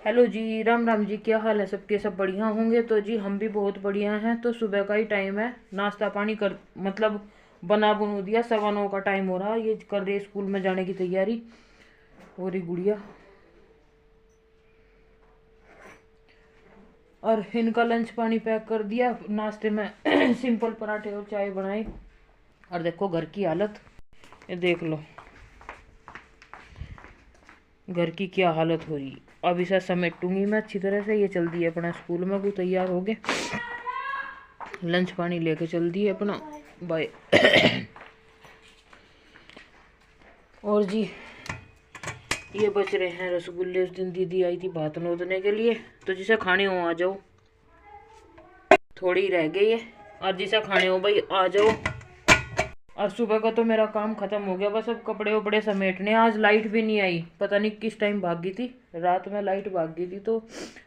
Hello जी, राम राम जी। क्या हाल है सबके? सब बढ़िया होंगे। तो जी हम भी बहुत बढ़िया हैं। तो सुबह का ही टाइम है, नाश्ता पानी कर मतलब बना बुनू दिया। 9:15 का टाइम हो रहा, ये कर रहे स्कूल में जाने की तैयारी। और ये गुड़िया और इनका लंच पानी पैक कर दिया। नाश्ते में सिंपल पराठे और चाय बनाई। और देखो घर की हालत, ये देख लो घर की क्या हालत हो रही। अब इसे समेटूंगी मैं अच्छी तरह से। ये चल दी है अपना स्कूल में, वो तैयार हो गए, लंच पानी लेके चल दी है अपना। बाय। और जी ये बच रहे हैं रसगुल्ले। उस दिन दीदी आई थी भात नोदने के लिए, तो जिसे खाने हो आ जाओ। थोड़ी ही रह गई है, और जिसे खाने हो भाई आ जाओ। और सुबह का तो मेरा काम खत्म हो गया, बस अब कपड़े वपड़े समेटने। आज लाइट भी नहीं आई, पता नहीं किस टाइम भाग गई थी। रात में लाइट भाग गई थी। तो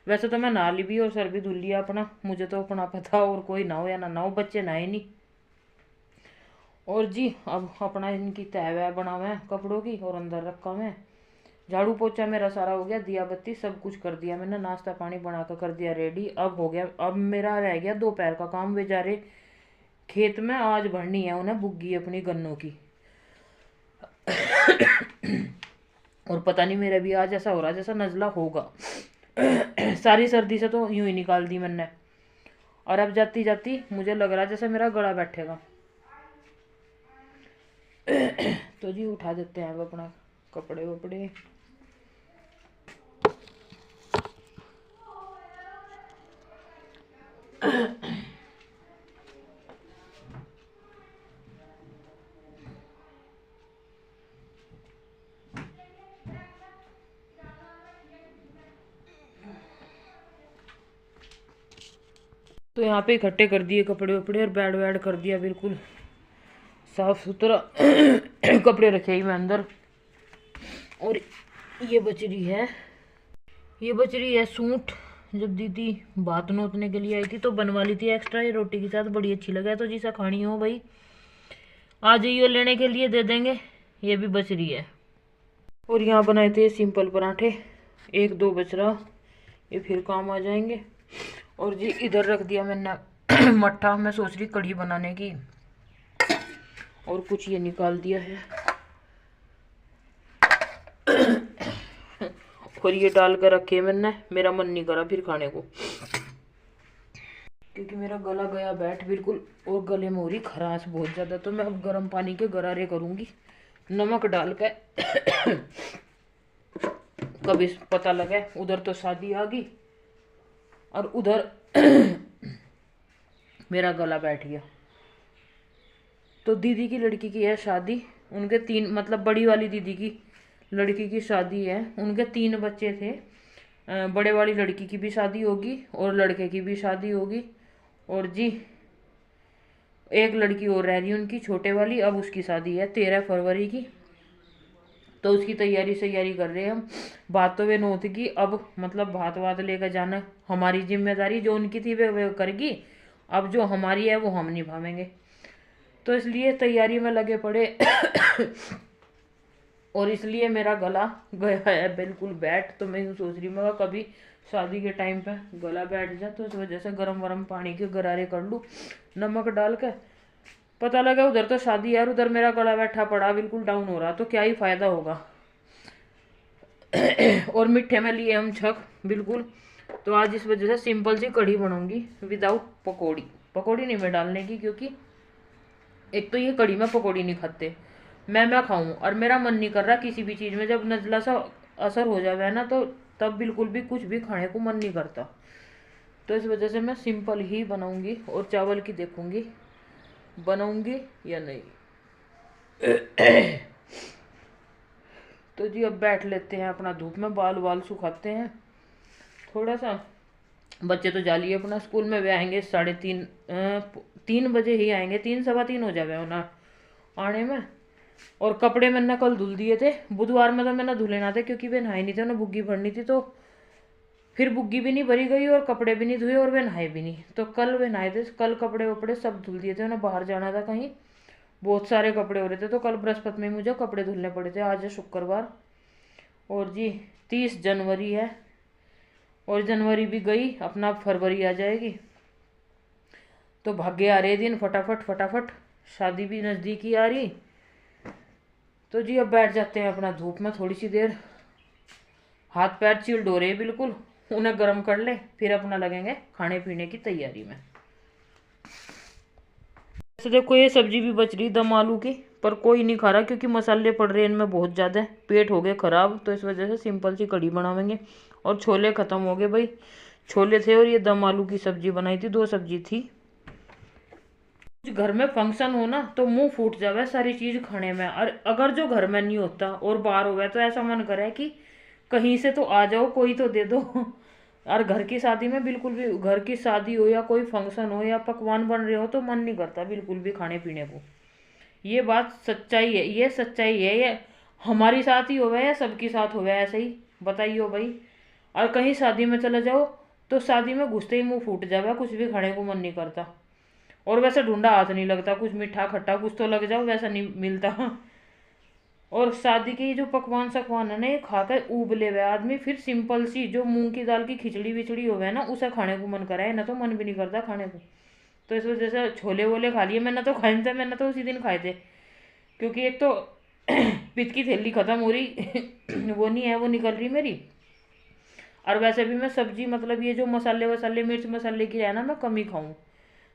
वैसे तो मैं नहा ली भी और सर भी धुल लिया अपना। मुझे तो अपना पता, और कोई ना हो या ना हो, बच्चे नहाए नहीं। और जी अब अपना इनकी तय वह बना हुआ है कपड़ों की, और अंदर रखा हुआ है। झाड़ू पोछा मेरा सारा हो गया, दिया बत्ती सब कुछ कर दिया मैंने। नाश्ता पानी बना कर दिया रेडी। अब हो गया, अब मेरा रह गया दोपहर का काम। वे जा रहे खेत में, आज भरनी है उन्हें बुग्गी अपनी गन्नों की। और पता नहीं मेरा भी आज ऐसा हो रहा जैसा नजला होगा। सारी सर्दी से तो यूं ही निकाल दी मैंने। और अब जाती जाती मुझे लग रहा है जैसे मेरा गला बैठेगा। तो जी उठा देते हैं अब अपना कपड़े वपड़े। तो यहाँ पे इकट्ठे कर दिए कपड़े वपड़े, और बेड वेड कर दिया बिल्कुल साफ सुथरा। कपड़े रखे ही मैं अंदर। और ये बच रही है सूट। जब दीदी भात नोतने के लिए आई थी तो बनवा ली थी एक्स्ट्रा, ये रोटी के साथ बड़ी अच्छी लगा है। तो जिसे खानी हो भाई आ जाइए लेने के लिए, दे देंगे। ये भी बच रही है। और यहाँ बनाए थे सिंपल पराठे, एक दो बच रहा, ये फिर काम आ जाएंगे। और जी इधर रख दिया मैंने मट्ठा। मैं सोच रही कढ़ी बनाने की। और कुछ ये निकाल दिया है। और ये डाल कर रखे मैंने। मेरा मन नहीं करा फिर खाने को, क्योंकि मेरा गला गया बैठ बिल्कुल, और गले में हो रही खराश बहुत ज़्यादा। तो मैं अब गर्म पानी के गरारे करूँगी नमक डाल के। कभी पता लगे उधर तो शादी आ गई और उधर मेरा गला बैठ गया। तो दीदी की लड़की की है शादी। उनके 3 मतलब बड़ी वाली दीदी की लड़की की शादी है। उनके 3 बच्चे थे। बड़े वाली लड़की की भी शादी होगी और लड़के की भी शादी होगी। और जी एक लड़की और रह रही है उनकी, छोटे वाली। अब उसकी शादी है 13 फरवरी की। तो उसकी तैयारी कर रहे हैं हम। बात तो वे नौत की, अब मतलब भात वात लेकर जाना हमारी जिम्मेदारी। जो उनकी थी वे करेगी, अब जो हमारी है वो हम निभावेंगे। तो इसलिए तैयारी में लगे पड़े। और इसलिए मेरा गला गया है बिल्कुल बैठ। तो मैं यूँ सोच रही हूँ कभी शादी के टाइम पे गला बैठ जाए तो इस वजह से गरम गरम पानी के गरारे कर लूँ नमक डाल के। पता लगा उधर तो शादी है और उधर मेरा गला बैठा पड़ा बिल्कुल डाउन हो रहा, तो क्या ही फायदा होगा। और मीठे में लिए हम छक बिल्कुल। तो आज इस वजह से सिंपल सी कढ़ी बनाऊंगी विदाउट पकौड़ी। पकौड़ी नहीं मैं डालने की, क्योंकि एक तो ये कढ़ी में पकौड़ी नहीं खाते। मैं खाऊं और मेरा मन नहीं कर रहा किसी भी चीज़ में। जब नजला सा असर हो जावे है ना, तो तब बिल्कुल भी कुछ भी खाने को मन नहीं करता। तो इस वजह से मैं सिंपल ही बनाऊंगी। और चावल की देखूंगी बनाऊंगी या नहीं। तो जी अब बैठ लेते हैं अपना धूप में, बाल बाल सुखाते हैं थोड़ा सा। बच्चे तो जा लिए अपना स्कूल में। वे आएंगे 3:30 3 बजे ही आएंगे। 3 सवा 3 हो जावे ना आने में। और कपड़े मैंने कल धुल दिए थे। बुधवार में तो मैंने धुले ना थे, क्योंकि वे नहाए नहीं थे, उन्हें बुग्गी भरनी थी। तो फिर बुग्गी भी नहीं भरी गई और कपड़े भी नहीं धुए और वे नहाए भी नहीं। तो कल वे नहाए थे, कल कपड़े वपड़े सब धुल दिए थे। उन्हें बाहर जाना था कहीं, बहुत सारे कपड़े हो रहे थे। तो कल बृहस्पति में मुझे कपड़े धुलने पड़े थे। आज है शुक्रवार और जी 30 जनवरी है। और जनवरी भी गई, अपना फरवरी आ जाएगी। तो भाग्य आ रहे दिन फटाफट फटाफट, शादी भी नज़दीक ही आ रही। तो जी अब बैठ जाते हैं अपना धूप में थोड़ी सी देर, हाथ पैर चिल्ड हो रहे हैं बिल्कुल, उन्हें गर्म कर ले, फिर अपना लगेंगे खाने पीने की तैयारी में। तो देखो ये सब्जी भी बच रही दम आलू की, पर कोई नहीं खा रहा क्योंकि मसाले पड़ रहे हैं इनमें बहुत ज़्यादा, पेट हो गए ख़राब। तो इस वजह से सिंपल सी कढ़ी बनावेंगे। और छोले ख़त्म हो गए भाई, छोले थे और ये दम आलू की सब्जी बनाई थी, 2 सब्जी थी। घर में फंक्शन हो ना तो मुंह फूट जावे सारी चीज़ खाने में, और अगर जो घर में नहीं होता और बाहर हो गया तो ऐसा मन करे कि कहीं से तो आ जाओ, कोई तो दे दो। और घर की शादी में बिल्कुल भी, घर की शादी हो या कोई फंक्शन हो या पकवान बन रहे हो तो मन नहीं करता बिल्कुल भी खाने पीने को। ये बात सच्चाई है, ये सच्चाई है, ये हमारी साथ ही होवे या सबके साथ होवे ऐसे ही, बताइए भाई। और कहीं शादी में चले जाओ तो शादी में घुसते ही मुंह फूट जावे, कुछ भी खाने को मन नहीं करता। और वैसे ढूंढा हाथ नहीं लगता, कुछ मीठा खट्टा कुछ तो लग जाओ, वैसा नहीं मिलता। और शादी के जो पकवान सकवान है ना, ये खाकर उबले हुए आदमी फिर सिंपल सी जो मूंग की दाल की खिचड़ी विचड़ी होवे ना, उसे खाने को मन कराए ना, तो मन भी नहीं करता खाने को। तो इस वजह से छोले वोले खा लिए, मैंने तो खाए थे, मैंने तो उसी दिन खाए थे, क्योंकि एक तो पित्त की थैली खत्म हो रही वो नहीं है, वो निकल रही मेरी। और वैसे भी मैं सब्जी मतलब ये जो मसाले वसाले मिर्च मसाले की है ना, मैं कम ही खाऊं।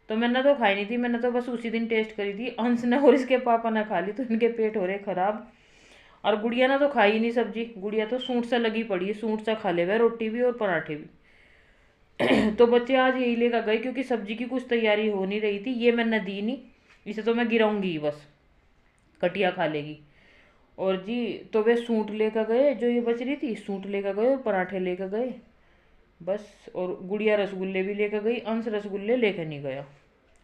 तो मैंने तो खाई नहीं थी, मैंने तो बस उसी दिन टेस्ट करी थी। अंश ने और इसके पापा ने खा ली, तो इनके पेट हो रहे खराब। और गुड़िया ने तो खाई ही नहीं सब्जी, गुड़िया तो सूंठ से लगी पड़ी है, सूंठ से खा ले वह रोटी भी और पराठे भी। तो बच्चे आज यही लेकर गए, क्योंकि सब्जी की कुछ तैयारी हो नहीं रही थी, ये मैंने दी नहीं, इसे तो मैं गिराऊंगी बस, कटिया खा लेगी। और जी तो वे सूंठ लेकर गए, जो ये बच रही थी सूंठ लेकर गए और पराठे लेकर गए बस। और गुड़िया रसगुल्ले भी लेकर गई, अंश रसगुल्ले लेकर नहीं गया,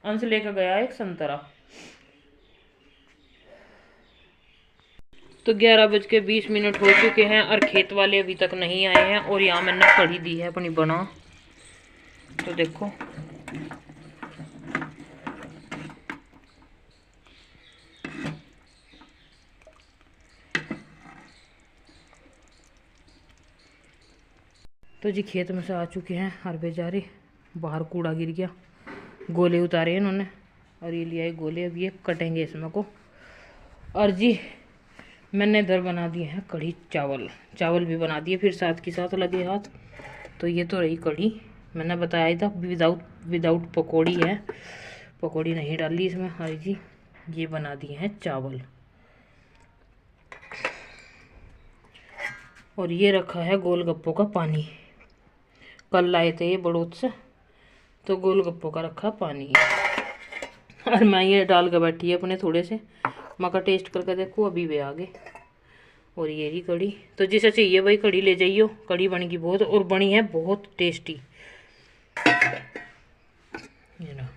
अंश लेकर गया एक संतरा। तो 11:20 हो चुके हैं और खेत वाले अभी तक नहीं आए हैं। और यहाँ मैंने कढ़ी दी है अपनी बना, तो देखो तो जी खेत में से आ चुके हैं, हर बेचारे बाहर कूड़ा गिर गया, गोले उतारे इन्होंने और ये लिया है गोले, अब ये कटेंगे इसमें को। और जी मैंने इधर बना दिए हैं कढ़ी चावल, चावल भी बना दिए फिर साथ के साथ लगे हाथ। तो ये तो रही कढ़ी, मैंने बताया था विदाउट पकौड़ी है, पकौड़ी नहीं डाली इसमें। हाँ जी ये बना दिए हैं चावल। और ये रखा है गोलगप्पों का पानी, कल लाए थे ये बड़ौत से, तो गोलगप्पों का रखा पानी। और मैं ये डाल के बैठी है अपने थोड़े से, मैं का टेस्ट करके देखो, अभी वे आ गए। और ये रही कढ़ी, तो जिसे चाहिए भाई कढ़ी ले जाइयो, कढ़ी बनेगी बहुत, और बनी है बहुत टेस्टी। ये ना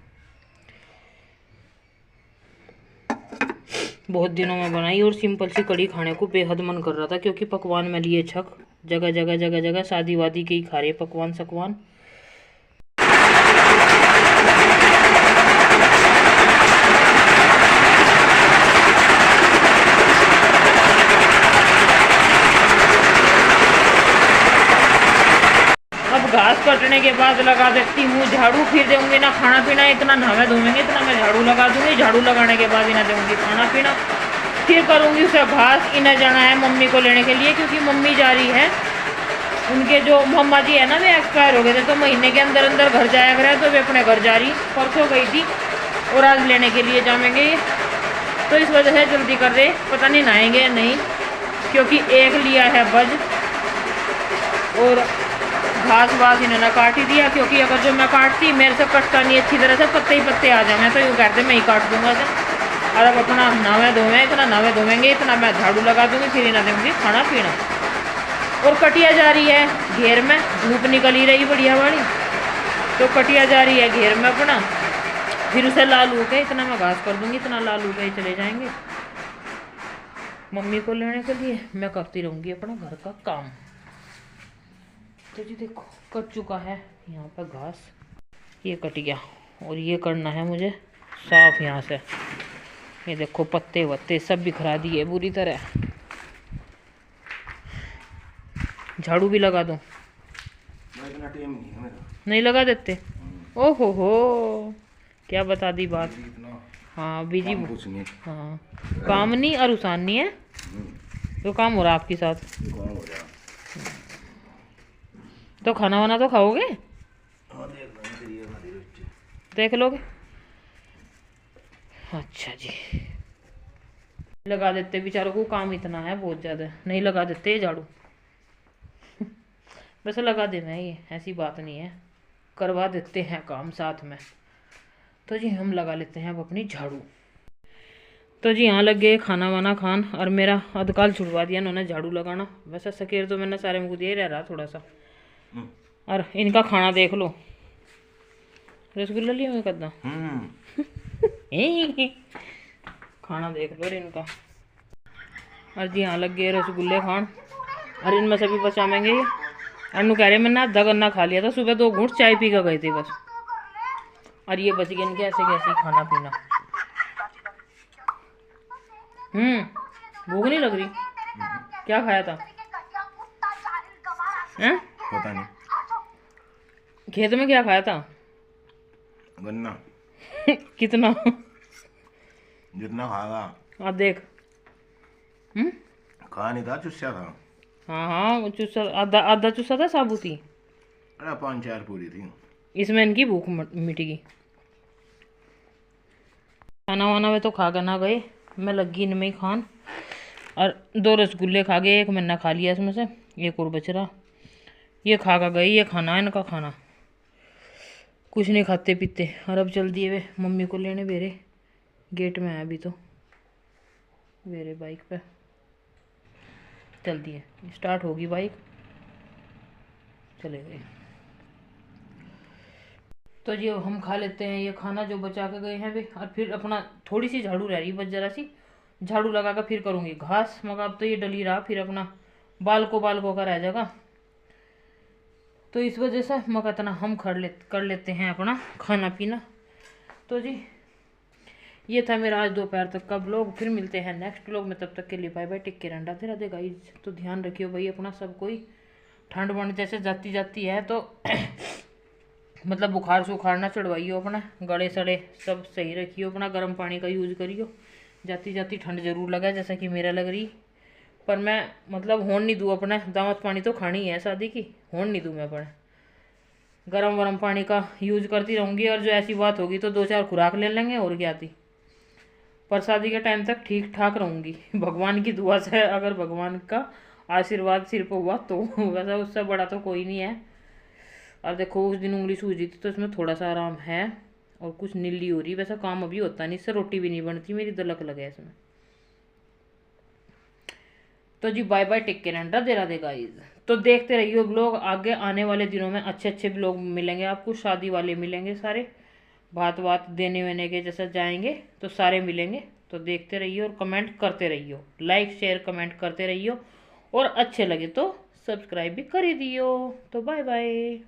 बहुत दिनों में बनाई, और सिंपल सी कढ़ी खाने को बेहद मन कर रहा था, क्योंकि पकवान में लिए छक, जगह जगह जगह जगह शादी वादी के ही खा रहे पकवान सकवान। घास कटने के बाद लगा देती हूँ झाड़ू, फिर दूंगी ना खाना पीना, इतना नहावे धोएंगे इतना मैं झाड़ू लगा दूंगी, झाड़ू लगाने के बाद इन्हें दूंगी खाना पीना, फिर करूँगी उसे घास। इन्हें जाना है मम्मी को लेने के लिए, क्योंकि मम्मी जा रही है, उनके जो मम्मा जी है ना वे एक्सपायर हो गए थे, तो महीने के अंदर अंदर घर जाया करे, तो वे अपने घर जा रही, परसों गई थी और आज लेने के लिए जाएंगे। तो इस वजह से जल्दी कर रहे, पता नहीं नहाएंगे या नहीं, क्योंकि एक लिया है बज, और घास वास इन्होंने काट ही दिया, क्योंकि अगर जो मैं काटती मेरे से कटता नहीं अच्छी तरह से, पत्ते ही पत्ते आ जाए, मैं तो यूँ कहते मैं ही काट दूंगा से। और अब अपना नहावे धोवें, इतना नहावे धोवेंगे, इतना मैं झाड़ू लगा दूंगी, फिर इन्हें दूंगी खाना पीना। और कटिया जा रही है घेर में, धूप निकल ही रही बढ़िया वाली, तो कटिया जा रही है घेर में अपना, फिर उसे लाल के इतना मैं घास कर दूंगी, इतना लाल के चले जाएंगे मम्मी को लेने के लिए। मैं करती रहूँगी अपना घर का काम। तो जी देखो कट चुका है यहाँ पर घास, ये कट गया, और ये करना है मुझे साफ यहाँ से। ये देखो पत्ते वत्ते सब बिखरा दिए बुरी तरह, झाड़ू भी लगा दूँ। इतना टाइम नहीं है मेरा। नहीं लगा देते? ओहो हो, क्या बता दी बात। इतना हाँ बिजी। कुछ नहीं। हाँ काम नहीं और उसान नहीं है, तो काम हो रहा आपके साथ। कौन हो रहा? तो खाना वाना तो खाओगे? हाँ देख देख लोगे? अच्छा जी, लगा देते बेचारों को, काम इतना है बहुत ज़्यादा। नहीं लगा देते ये झाड़ू। वैसे लगा देना है, ये ऐसी बात नहीं है, करवा देते हैं काम साथ में। तो जी हम लगा लेते हैं अब अपनी झाड़ू। तो जी यहाँ लग गए खाना वाना खान, और मेरा अधकाल छुड़वा दिया इन्होंने झाड़ू लगाना। वैसे सकेर तो मैंने सारे मुझे दे रहा थोड़ा सा। और इनका खाना देख लो, रसगुल्ला लिया मैं कदा। खाना देख लो इनका। और जी यहाँ लग गए रसगुल्ले खान, और इनमें से भी बचावेंगे ये। अनु कह रहे मैंने आधा गन्ना खा लिया था, सुबह 2 घूंट चाय पी कर गए थे बस, और ये बच गए इनके ऐसे कैसे खाना पीना। भूख नहीं लग रही? क्या खाया था? हैं? पता नहीं। खेत में क्या खाया था? गन्ना। कितना? जितना खागा। आप देख। खा नहीं था, चुस्सा था। हाँ हाँ चूसा, आधा आधा चूसा था साबुती। अरे 5-4 पूरी थी। इसमें इनकी भूख मिटेगी। खाना वाना में तो खा कर ना गए, मैं लगी इनमें ही खान। और 2 रसगुल्ले खा गए, 1 मैंने खा लिया इसमें से, 1 और बच रहा। ये खा कर गई, ये खाना है इनका खाना, कुछ नहीं खाते पीते। और अब चल दिए वे मम्मी को लेने, मेरे गेट में है अभी तो, मेरे बाइक पे चल दिए, स्टार्ट होगी बाइक, चले गए। तो जी अब हम खा लेते हैं ये खाना जो बचा के गए हैं वे, और फिर अपना थोड़ी सी झाड़ू रह रही बस, जरा सी झाड़ू लगा कर फिर करूँगी घास, मगर अब तो ये डली रहा, फिर अपना बाल को का रह जाएगा। तो इस वजह से मगर इतना हम कर लेते हैं अपना खाना पीना। तो जी ये था मेरा आज दोपहर तक का ब्लॉग, फिर मिलते हैं नेक्स्ट ब्लॉग में, तब तक के लिए bye bye, take care, Radhe Radhe guys. तो ध्यान रखियो भाई अपना सब कोई, ठंड वंड जैसे जाती है तो मतलब बुखार सुखार ना चढ़वाइयो, अपना गले सड़े सब सही रखियो, अपना गर्म पानी का यूज करियो। जाती ठंड जरूर लगा जैसा कि मेरा लग रही, पर मैं मतलब होन नहीं दूँ अपने, दावत पानी तो खानी है शादी की, होन नहीं दूँ मैं अपने, गर्म वरम पानी का यूज करती रहूँगी। और जो ऐसी बात होगी तो 2-4 खुराक ले लेंगे और क्या थी, पर शादी के टाइम तक ठीक ठाक रहूँगी भगवान की दुआ से, अगर भगवान का आशीर्वाद सिर पर हुआ तो। वैसा उससे बड़ा तो कोई नहीं है। और देखो उस दिन उंगली सूजी थी तो इसमें थोड़ा सा आराम है, और कुछ नीली हो रही, वैसा काम अभी होता नहीं, इससे रोटी भी नहीं बनती मेरी, दलक लगे इसमें। तो जी bye bye, take care, Radhe Radhe guys. तो देखते रहिए ब्लॉग, आगे आने वाले दिनों में अच्छे ब्लॉग मिलेंगे आपको, शादी वाले मिलेंगे सारे, बात देने वेने के जैसा जाएंगे तो सारे मिलेंगे। तो देखते रहिए और कमेंट करते रहिए, लाइक शेयर कमेंट करते रहिए, और अच्छे लगे तो सब्सक्राइब भी कर ही दियो। तो बाय बाय।